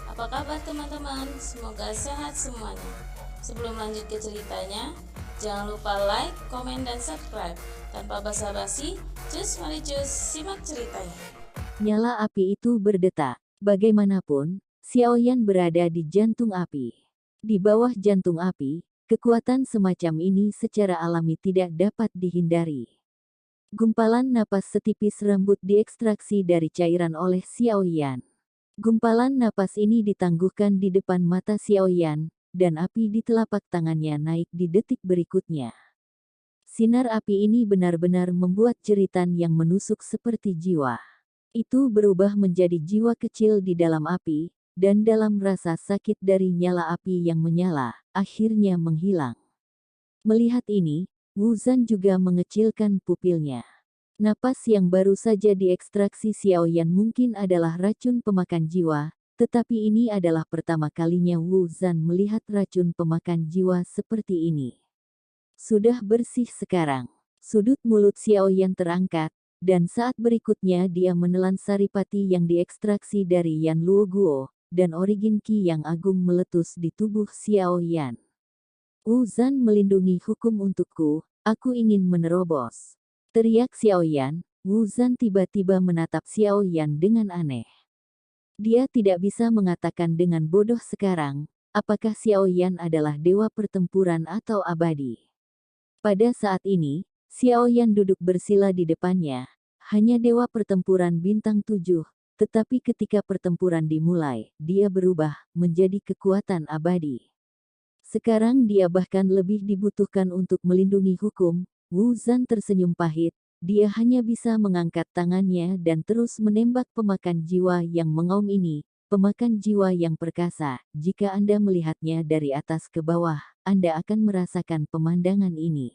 Apa kabar teman-teman? Semoga sehat semuanya. Sebelum lanjut ke ceritanya, jangan lupa like, komen, dan subscribe. Tanpa basa-basi, mari simak ceritanya. Nyala api itu berdetak. Bagaimanapun, Xiaoyan berada di jantung api. Di bawah jantung api, kekuatan semacam ini secara alami tidak dapat dihindari. Gumpalan napas setipis rambut diekstraksi dari cairan oleh Xiaoyan. Gumpalan napas ini ditangguhkan di depan mata Xiaoyan, dan api di telapak tangannya naik di detik berikutnya. Sinar api ini benar-benar membuat jeritan yang menusuk seperti jiwa. Itu berubah menjadi jiwa kecil di dalam api, dan dalam rasa sakit dari nyala api yang menyala, akhirnya menghilang. Melihat ini, Wu Zan juga mengecilkan pupilnya. Napas yang baru saja diekstraksi Xiaoyan mungkin adalah racun pemakan jiwa, tetapi ini adalah pertama kalinya Wu Zan melihat racun pemakan jiwa seperti ini. Sudah bersih sekarang. Sudut mulut Xiaoyan terangkat, dan saat berikutnya dia menelan saripati yang diekstraksi dari Yan Luo Guo, dan origin Qi yang agung meletus di tubuh Xiaoyan. Wu Zan melindungi hukum untukku, aku ingin menerobos. Teriak Xiaoyan. Wu Zan tiba-tiba menatap Xiaoyan dengan aneh. Dia tidak bisa mengatakan dengan bodoh sekarang, apakah Xiaoyan adalah dewa pertempuran atau abadi. Pada saat ini, Xiaoyan duduk bersila di depannya, hanya dewa pertempuran bintang 7, tetapi ketika pertempuran dimulai, dia berubah menjadi kekuatan abadi. Sekarang dia bahkan lebih dibutuhkan untuk melindungi hukum. Wu Zan tersenyum pahit, dia hanya bisa mengangkat tangannya dan terus menembak pemakan jiwa yang mengaum ini, pemakan jiwa yang perkasa. Jika Anda melihatnya dari atas ke bawah, Anda akan merasakan pemandangan ini.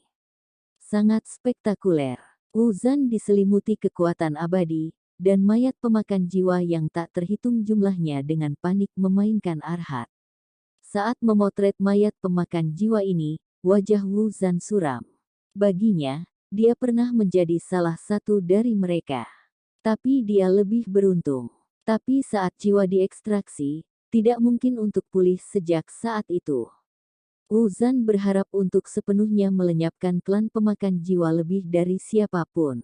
Sangat spektakuler. Wu Zan diselimuti kekuatan abadi, dan mayat pemakan jiwa yang tak terhitung jumlahnya dengan panik memainkan arhat. Saat memotret mayat pemakan jiwa ini, wajah Wu Zan suram. Baginya, dia pernah menjadi salah satu dari mereka. Tapi dia lebih beruntung. Tapi saat jiwa diekstraksi, tidak mungkin untuk pulih sejak saat itu. Wu Zan berharap untuk sepenuhnya melenyapkan klan pemakan jiwa lebih dari siapapun.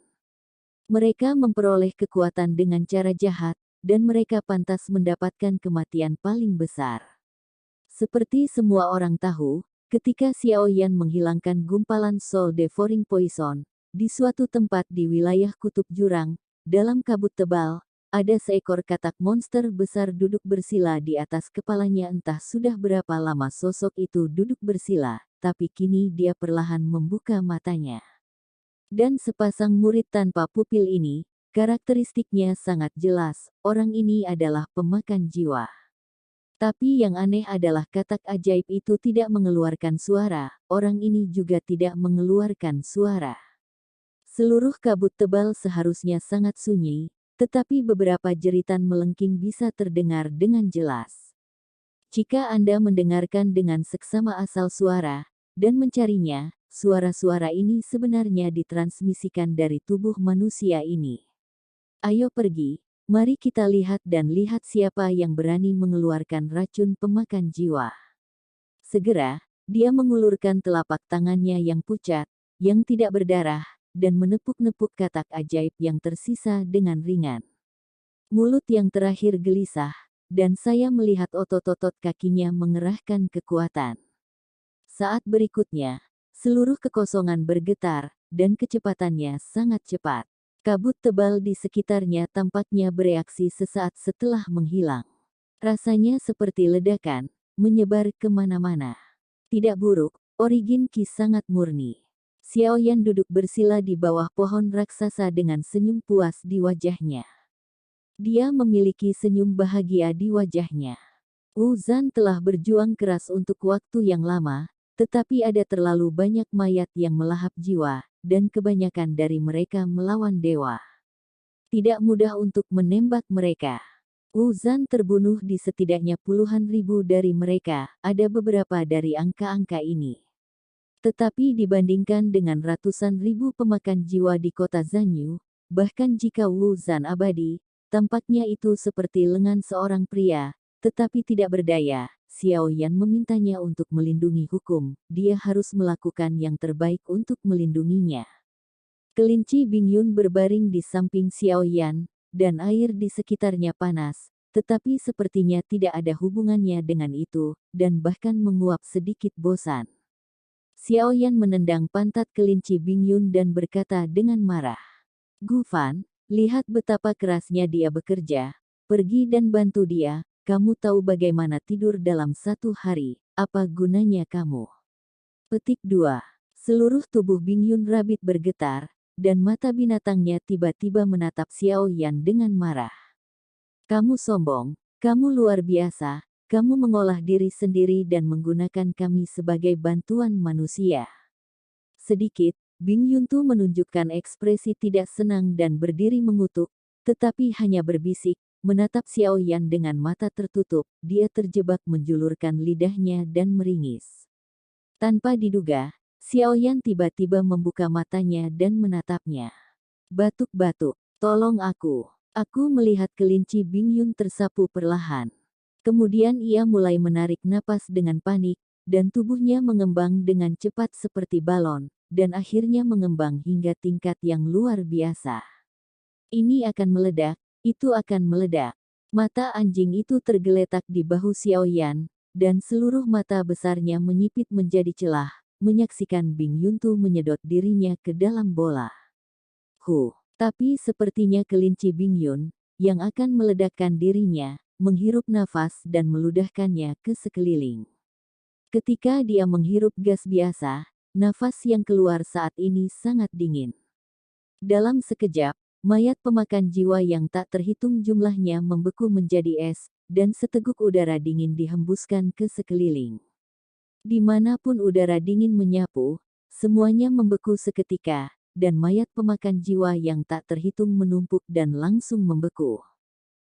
Mereka memperoleh kekuatan dengan cara jahat, dan mereka pantas mendapatkan kematian paling besar. Seperti semua orang tahu, ketika Xiaoyan menghilangkan gumpalan Soul Devouring Poison, di suatu tempat di wilayah kutub jurang, dalam kabut tebal, ada seekor katak monster besar duduk bersila di atas kepalanya. Entah sudah berapa lama sosok itu duduk bersila, tapi kini dia perlahan membuka matanya. Dan sepasang murid tanpa pupil ini, karakteristiknya sangat jelas, orang ini adalah pemakan jiwa. Tapi yang aneh adalah katak ajaib itu tidak mengeluarkan suara, orang ini juga tidak mengeluarkan suara. Seluruh kabut tebal seharusnya sangat sunyi, tetapi beberapa jeritan melengking bisa terdengar dengan jelas. Jika Anda mendengarkan dengan seksama asal suara, dan mencarinya, suara-suara ini sebenarnya ditransmisikan dari tubuh manusia ini. Ayo pergi. Mari kita lihat dan lihat siapa yang berani mengeluarkan racun pemakan jiwa. Segera, dia mengulurkan telapak tangannya yang pucat, yang tidak berdarah, dan menepuk-nepuk katak ajaib yang tersisa dengan ringan. Mulut yang terakhir gelisah, dan saya melihat otot-otot kakinya mengerahkan kekuatan. Saat berikutnya, seluruh kekosongan bergetar, dan kecepatannya sangat cepat. Kabut tebal di sekitarnya tampaknya bereaksi sesaat setelah menghilang. Rasanya seperti ledakan, menyebar kemana-mana. Tidak buruk, origin Qi sangat murni. Xiaoyan duduk bersila di bawah pohon raksasa dengan senyum puas di wajahnya. Dia memiliki senyum bahagia di wajahnya. Wu Zan telah berjuang keras untuk waktu yang lama, tetapi ada terlalu banyak mayat yang melahap jiwa, dan kebanyakan dari mereka melawan dewa. Tidak mudah untuk menembak mereka. Wu Zan terbunuh di setidaknya puluhan ribu dari mereka, ada beberapa dari angka-angka ini. Tetapi dibandingkan dengan ratusan ribu pemakan jiwa di kota Zanyu, bahkan jika Wu Zan abadi, tampaknya itu seperti lengan seorang pria, tetapi tidak berdaya. Xiao Yan memintanya untuk melindungi hukum, dia harus melakukan yang terbaik untuk melindunginya. Kelinci Bingyun berbaring di samping Xiao Yan, dan air di sekitarnya panas, tetapi sepertinya tidak ada hubungannya dengan itu, dan bahkan menguap sedikit bosan. Xiao Yan menendang pantat kelinci Bingyun dan berkata dengan marah, "Gu Fan, lihat betapa kerasnya dia bekerja, pergi dan bantu dia. Kamu tahu bagaimana tidur dalam satu hari, apa gunanya kamu?" Petik 2. Seluruh tubuh Bingyun Rabbit bergetar, dan mata binatangnya tiba-tiba menatap Xiao Yan dengan marah. "Kamu sombong, kamu luar biasa, kamu mengolah diri sendiri dan menggunakan kami sebagai bantuan manusia." Sedikit, Bingyun Tu menunjukkan ekspresi tidak senang dan berdiri mengutuk, tetapi hanya berbisik, menatap Xiao Yan dengan mata tertutup, dia terjebak menjulurkan lidahnya dan meringis. Tanpa diduga, Xiao Yan tiba-tiba membuka matanya dan menatapnya. "Batuk-batuk, tolong aku." Aku melihat kelinci Bingyun tersapu perlahan. Kemudian ia mulai menarik napas dengan panik, dan tubuhnya mengembang dengan cepat seperti balon, dan akhirnya mengembang hingga tingkat yang luar biasa. "Ini akan meledak, itu akan meledak." Mata anjing itu tergeletak di bahu Xiao Yan, dan seluruh mata besarnya menyipit menjadi celah, menyaksikan Bingyun Tu menyedot dirinya ke dalam bola. Tapi sepertinya kelinci Bingyun, yang akan meledakkan dirinya, menghirup nafas dan meludahkannya ke sekeliling. Ketika dia menghirup gas biasa, nafas yang keluar saat ini sangat dingin. Dalam sekejap, mayat pemakan jiwa yang tak terhitung jumlahnya membeku menjadi es, dan seteguk udara dingin dihembuskan ke sekeliling. Dimanapun udara dingin menyapu, semuanya membeku seketika, dan mayat pemakan jiwa yang tak terhitung menumpuk dan langsung membeku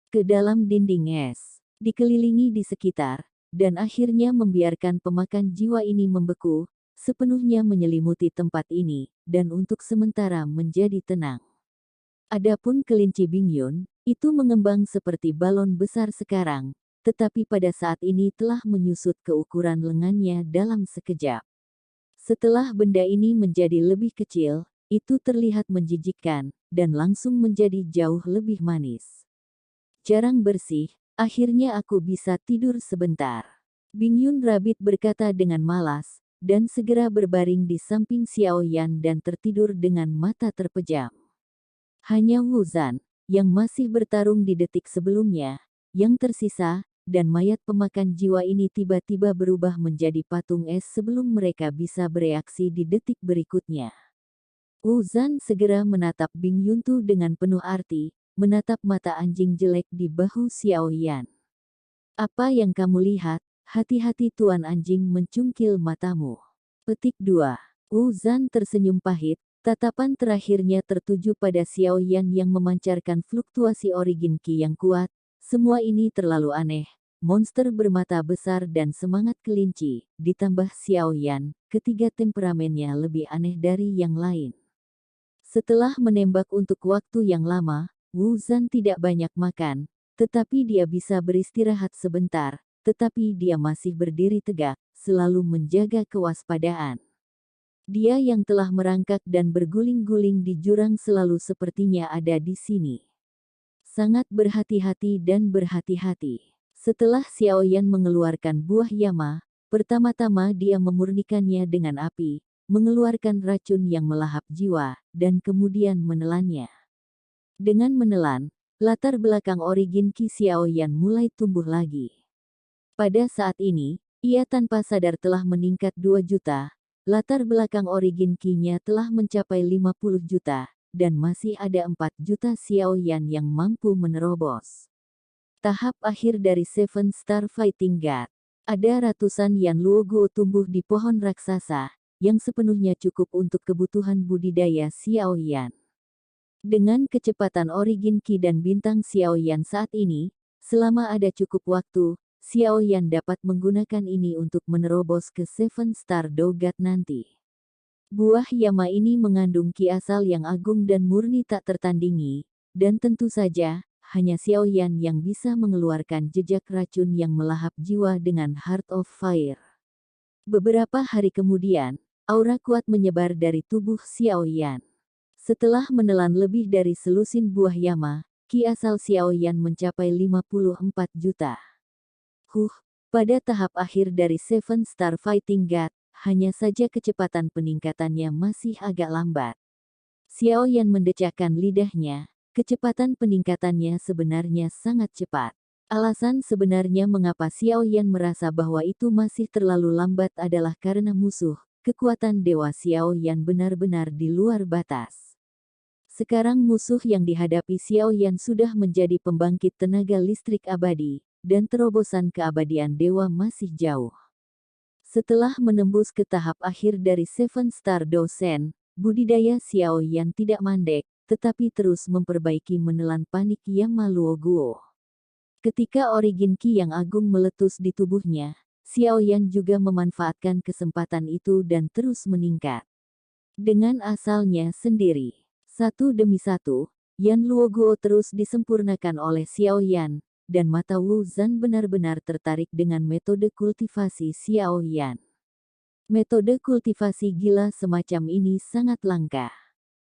ke dalam dinding es, dikelilingi di sekitar, dan akhirnya membiarkan pemakan jiwa ini membeku, sepenuhnya menyelimuti tempat ini, dan untuk sementara menjadi tenang. Adapun kelinci Bingyun, itu mengembang seperti balon besar sekarang, tetapi pada saat ini telah menyusut ke ukuran lengannya dalam sekejap. Setelah benda ini menjadi lebih kecil, itu terlihat menjijikkan, dan langsung menjadi jauh lebih manis. "Jarang bersih, akhirnya aku bisa tidur sebentar." Bingyun Rabbit berkata dengan malas, dan segera berbaring di samping Xiao Yan dan tertidur dengan mata terpejam. Hanya Wu Zan, yang masih bertarung di detik sebelumnya, yang tersisa, dan mayat pemakan jiwa ini tiba-tiba berubah menjadi patung es sebelum mereka bisa bereaksi di detik berikutnya. Wu Zan segera menatap Bingyun Tu dengan penuh arti, menatap mata anjing jelek di bahu Xiao Yan. "Apa yang kamu lihat? Hati-hati tuan anjing mencungkil matamu." Petik 2. Wu Zan tersenyum pahit, tatapan terakhirnya tertuju pada Xiao Yan yang memancarkan fluktuasi origin Qi yang kuat. Semua ini terlalu aneh. Monster bermata besar dan semangat kelinci, ditambah Xiao Yan, ketiga temperamennya lebih aneh dari yang lain. Setelah menembak untuk waktu yang lama, Wu Zan tidak banyak makan, tetapi dia bisa beristirahat sebentar, tetapi dia masih berdiri tegak, selalu menjaga kewaspadaan. Dia yang telah merangkak dan berguling-guling di jurang selalu sepertinya ada di sini. Sangat berhati-hati dan berhati-hati. Setelah Xiao Yan mengeluarkan buah Yama, pertama-tama dia memurnikannya dengan api, mengeluarkan racun yang melahap jiwa, dan kemudian menelannya. Dengan menelan, latar belakang origin Qi Xiao Yan mulai tumbuh lagi. Pada saat ini, ia tanpa sadar telah meningkat 2 juta, latar belakang origin Qi-nya telah mencapai 50 juta, dan masih ada 4 juta Xiao Yan yang mampu menerobos tahap akhir dari Seven Star Fighting God. Ada ratusan Yan Luogo tumbuh di pohon raksasa, yang sepenuhnya cukup untuk kebutuhan budidaya Xiao Yan. Dengan kecepatan origin Qi dan bintang Xiao Yan saat ini, selama ada cukup waktu, Xiao Yan dapat menggunakan ini untuk menerobos ke Seven Star God nanti. Buah Yama ini mengandung Qi asal yang agung dan murni tak tertandingi, dan tentu saja, hanya Xiaoyan yang bisa mengeluarkan jejak racun yang melahap jiwa dengan Heart of Fire. Beberapa hari kemudian, aura kuat menyebar dari tubuh Xiaoyan. Setelah menelan lebih dari selusin buah Yama, ki asal Xiaoyan mencapai 54 juta. Pada tahap akhir dari Seven Star Fighting God, hanya saja kecepatan peningkatannya masih agak lambat. Xiaoyan mendecakkan lidahnya, kecepatan peningkatannya sebenarnya sangat cepat. Alasan sebenarnya mengapa Xiaoyan merasa bahwa itu masih terlalu lambat adalah karena musuh, kekuatan Dewa Xiaoyan benar-benar di luar batas. Sekarang musuh yang dihadapi Xiaoyan sudah menjadi pembangkit tenaga listrik abadi, dan terobosan keabadian dewa masih jauh. Setelah menembus ke tahap akhir dari Seven Star Dosen, budidaya Xiaoyan tidak mandek, tetapi terus memperbaiki menelan panik Yama Luoguo. Ketika origin ki yang agung meletus di tubuhnya, Xiaoyan juga memanfaatkan kesempatan itu dan terus meningkat. Dengan asalnya sendiri, satu demi satu, Yan Luoguo terus disempurnakan oleh Xiaoyan, dan mata Wu Zan benar-benar tertarik dengan metode kultivasi Xiaoyan. Metode kultivasi gila semacam ini sangat langka.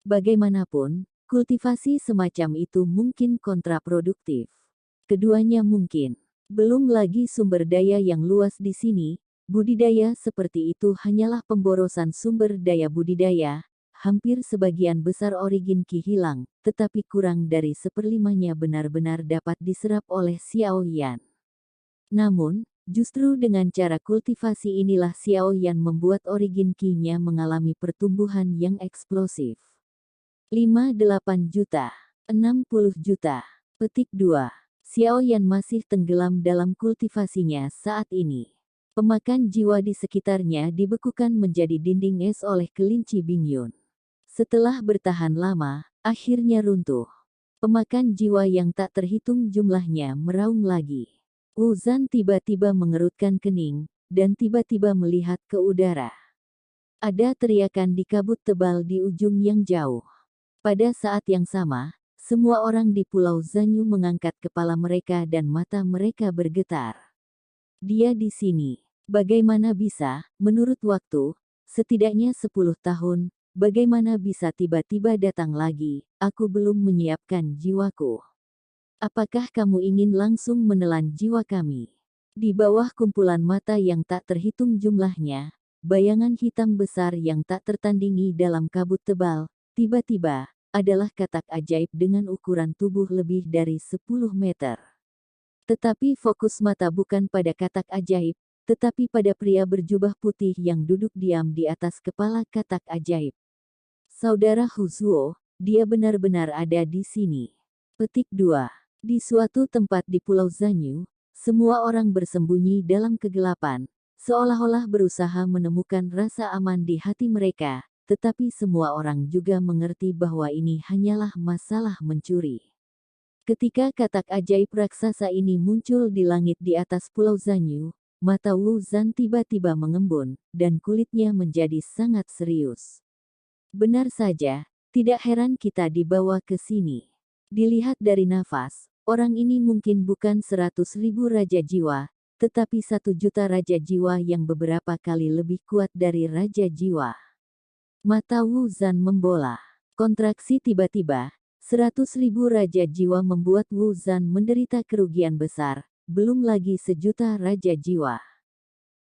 Bagaimanapun, kultivasi semacam itu mungkin kontraproduktif. Keduanya mungkin. Belum lagi sumber daya yang luas di sini, budidaya seperti itu hanyalah pemborosan sumber daya budidaya. Hampir sebagian besar origin ki hilang, tetapi kurang dari seperlimanya benar-benar dapat diserap oleh Xiaoyan. Namun, justru dengan cara kultivasi inilah Xiaoyan membuat origin ki-nya mengalami pertumbuhan yang eksplosif. 58 juta, 60 juta. Petik 2. Xiaoyan masih tenggelam dalam kultivasinya saat ini. Pemakan jiwa di sekitarnya dibekukan menjadi dinding es oleh kelinci Bingyun. Setelah bertahan lama, akhirnya runtuh. Pemakan jiwa yang tak terhitung jumlahnya meraung lagi. Wu Zan tiba-tiba mengerutkan kening, dan tiba-tiba melihat ke udara. Ada teriakan di kabut tebal di ujung yang jauh. Pada saat yang sama, semua orang di Pulau Zanyu mengangkat kepala mereka dan mata mereka bergetar. Dia di sini. Bagaimana bisa, menurut waktu, setidaknya 10 tahun, bagaimana bisa tiba-tiba datang lagi? Aku belum menyiapkan jiwaku. Apakah kamu ingin langsung menelan jiwa kami? Di bawah kumpulan mata yang tak terhitung jumlahnya, bayangan hitam besar yang tak tertandingi dalam kabut tebal, tiba-tiba, adalah katak ajaib dengan ukuran tubuh lebih dari 10 meter. Tetapi fokus mata bukan pada katak ajaib, tetapi pada pria berjubah putih yang duduk diam di atas kepala katak ajaib. Saudara Huzuo, dia benar-benar ada di sini. Petik 2. Di suatu tempat di Pulau Zanyu, semua orang bersembunyi dalam kegelapan, seolah-olah berusaha menemukan rasa aman di hati mereka, tetapi semua orang juga mengerti bahwa ini hanyalah masalah mencuri. Ketika katak ajaib raksasa ini muncul di langit di atas Pulau Zanyu, mata Wu Zan tiba-tiba mengembun, dan kulitnya menjadi sangat serius. Benar saja, tidak heran kita dibawa ke sini. Dilihat dari nafas, orang ini mungkin bukan 100.000 raja jiwa, tetapi 1 juta raja jiwa yang beberapa kali lebih kuat dari raja jiwa. Mata Wu Zan membola. Kontraksi tiba-tiba, 100.000 raja jiwa membuat Wu Zan menderita kerugian besar, belum lagi 1 juta raja jiwa.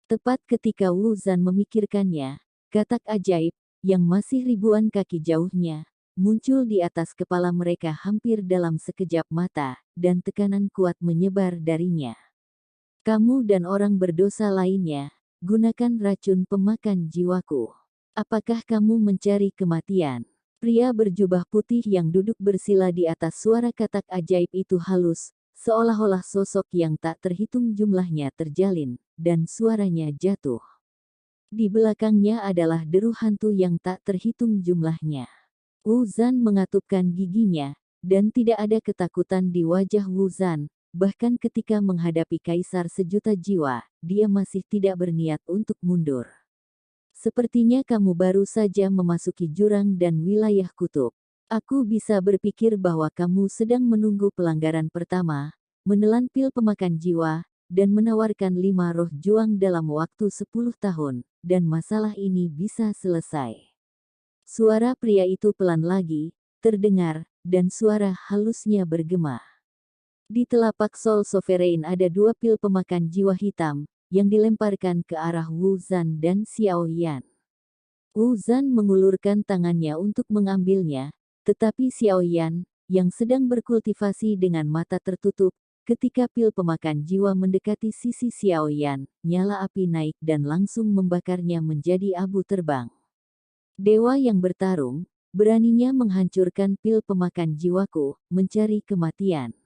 Tepat ketika Wu Zan memikirkannya, katak ajaib, yang masih ribuan kaki jauhnya, muncul di atas kepala mereka hampir dalam sekejap mata, dan tekanan kuat menyebar darinya. Kamu dan orang berdosa lainnya, gunakan racun pemakan jiwaku. Apakah kamu mencari kematian? Pria berjubah putih yang duduk bersila di atas suara katak ajaib itu halus, seolah-olah sosok yang tak terhitung jumlahnya terjalin, dan suaranya jatuh. Di belakangnya adalah deru hantu yang tak terhitung jumlahnya. Wu Zan mengatupkan giginya, dan tidak ada ketakutan di wajah Wu Zan, bahkan ketika menghadapi kaisar 1 juta jiwa, dia masih tidak berniat untuk mundur. Sepertinya kamu baru saja memasuki jurang dan wilayah kutub. Aku bisa berpikir bahwa kamu sedang menunggu pelanggaran pertama, menelan pil pemakan jiwa, dan menawarkan 5 roh juang dalam waktu 10 tahun, dan masalah ini bisa selesai. Suara pria itu pelan lagi, terdengar, dan suara halusnya bergema. Di telapak Sol Sovereign ada 2 pil pemakan jiwa hitam, yang dilemparkan ke arah Wu Zan dan Xiao Yan. Wu Zan mengulurkan tangannya untuk mengambilnya, tetapi Xiao Yan, yang sedang berkultivasi dengan mata tertutup, ketika pil pemakan jiwa mendekati sisi Xiao Yan, nyala api naik dan langsung membakarnya menjadi abu terbang. Dewa yang bertarung, beraninya menghancurkan pil pemakan jiwaku, mencari kematian.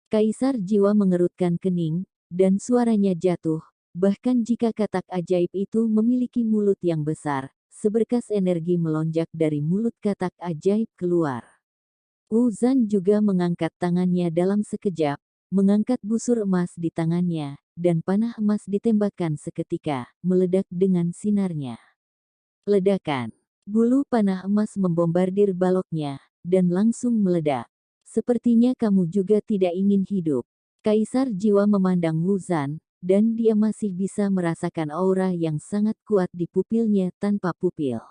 Kaisar jiwa mengerutkan kening, dan suaranya jatuh, bahkan jika katak ajaib itu memiliki mulut yang besar, seberkas energi melonjak dari mulut katak ajaib keluar. Wu Zan juga mengangkat tangannya dalam sekejap, mengangkat busur emas di tangannya, dan panah emas ditembakkan seketika, meledak dengan sinarnya. Ledakan. Bulu panah emas membombardir baloknya, dan langsung meledak. Sepertinya kamu juga tidak ingin hidup. Kaisar jiwa memandang Wu Zan, dan dia masih bisa merasakan aura yang sangat kuat di pupilnya tanpa pupil.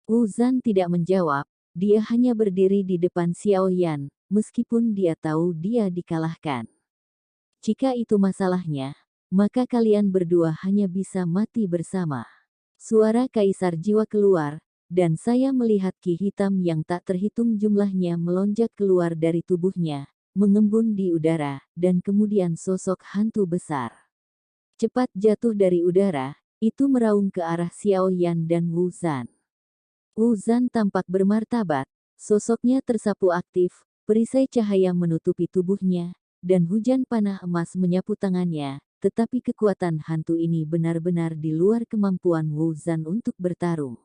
Wu Zan tidak menjawab, dia hanya berdiri di depan Xiao Yan, meskipun dia tahu dia dikalahkan. Jika itu masalahnya, maka kalian berdua hanya bisa mati bersama. Suara kaisar jiwa keluar, dan saya melihat ki hitam yang tak terhitung jumlahnya melonjak keluar dari tubuhnya, mengembun di udara, dan kemudian sosok hantu besar. Cepat jatuh dari udara, itu meraung ke arah Xiao Yan dan Wu Zan. Wu Zan tampak bermartabat, sosoknya tersapu aktif, perisai cahaya menutupi tubuhnya, dan hujan panah emas menyapu tangannya, tetapi kekuatan hantu ini benar-benar di luar kemampuan Wu Zan untuk bertarung.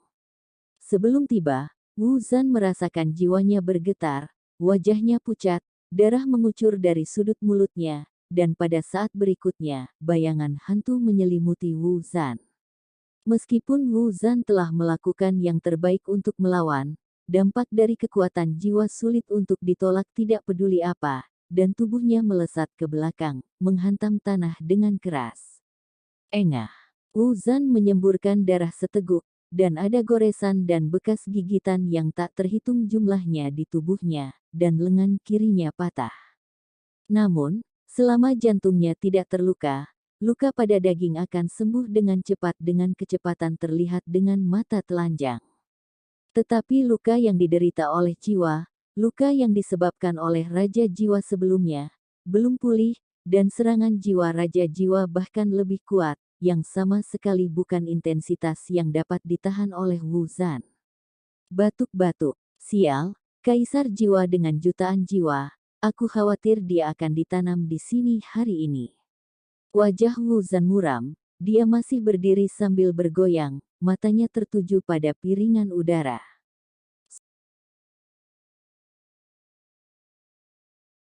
Sebelum tiba, Wu Zan merasakan jiwanya bergetar, wajahnya pucat, darah mengucur dari sudut mulutnya, dan pada saat berikutnya, bayangan hantu menyelimuti Wu Zan. Meskipun Wu Zan telah melakukan yang terbaik untuk melawan, dampak dari kekuatan jiwa sulit untuk ditolak tidak peduli apa, dan tubuhnya melesat ke belakang, menghantam tanah dengan keras. Engah. Wu Zan menyemburkan darah seteguk, dan ada goresan dan bekas gigitan yang tak terhitung jumlahnya di tubuhnya, dan lengan kirinya patah. Namun, selama jantungnya tidak terluka, luka pada daging akan sembuh dengan cepat dengan kecepatan terlihat dengan mata telanjang. Tetapi luka yang diderita oleh jiwa, luka yang disebabkan oleh Raja Jiwa sebelumnya, belum pulih, dan serangan jiwa Raja Jiwa bahkan lebih kuat, yang sama sekali bukan intensitas yang dapat ditahan oleh Wu Zan. Batuk-batuk, sial, Kaisar Jiwa dengan jutaan jiwa, aku khawatir dia akan ditanam di sini hari ini. Wajah Wu Zan muram, dia masih berdiri sambil bergoyang, matanya tertuju pada piringan udara.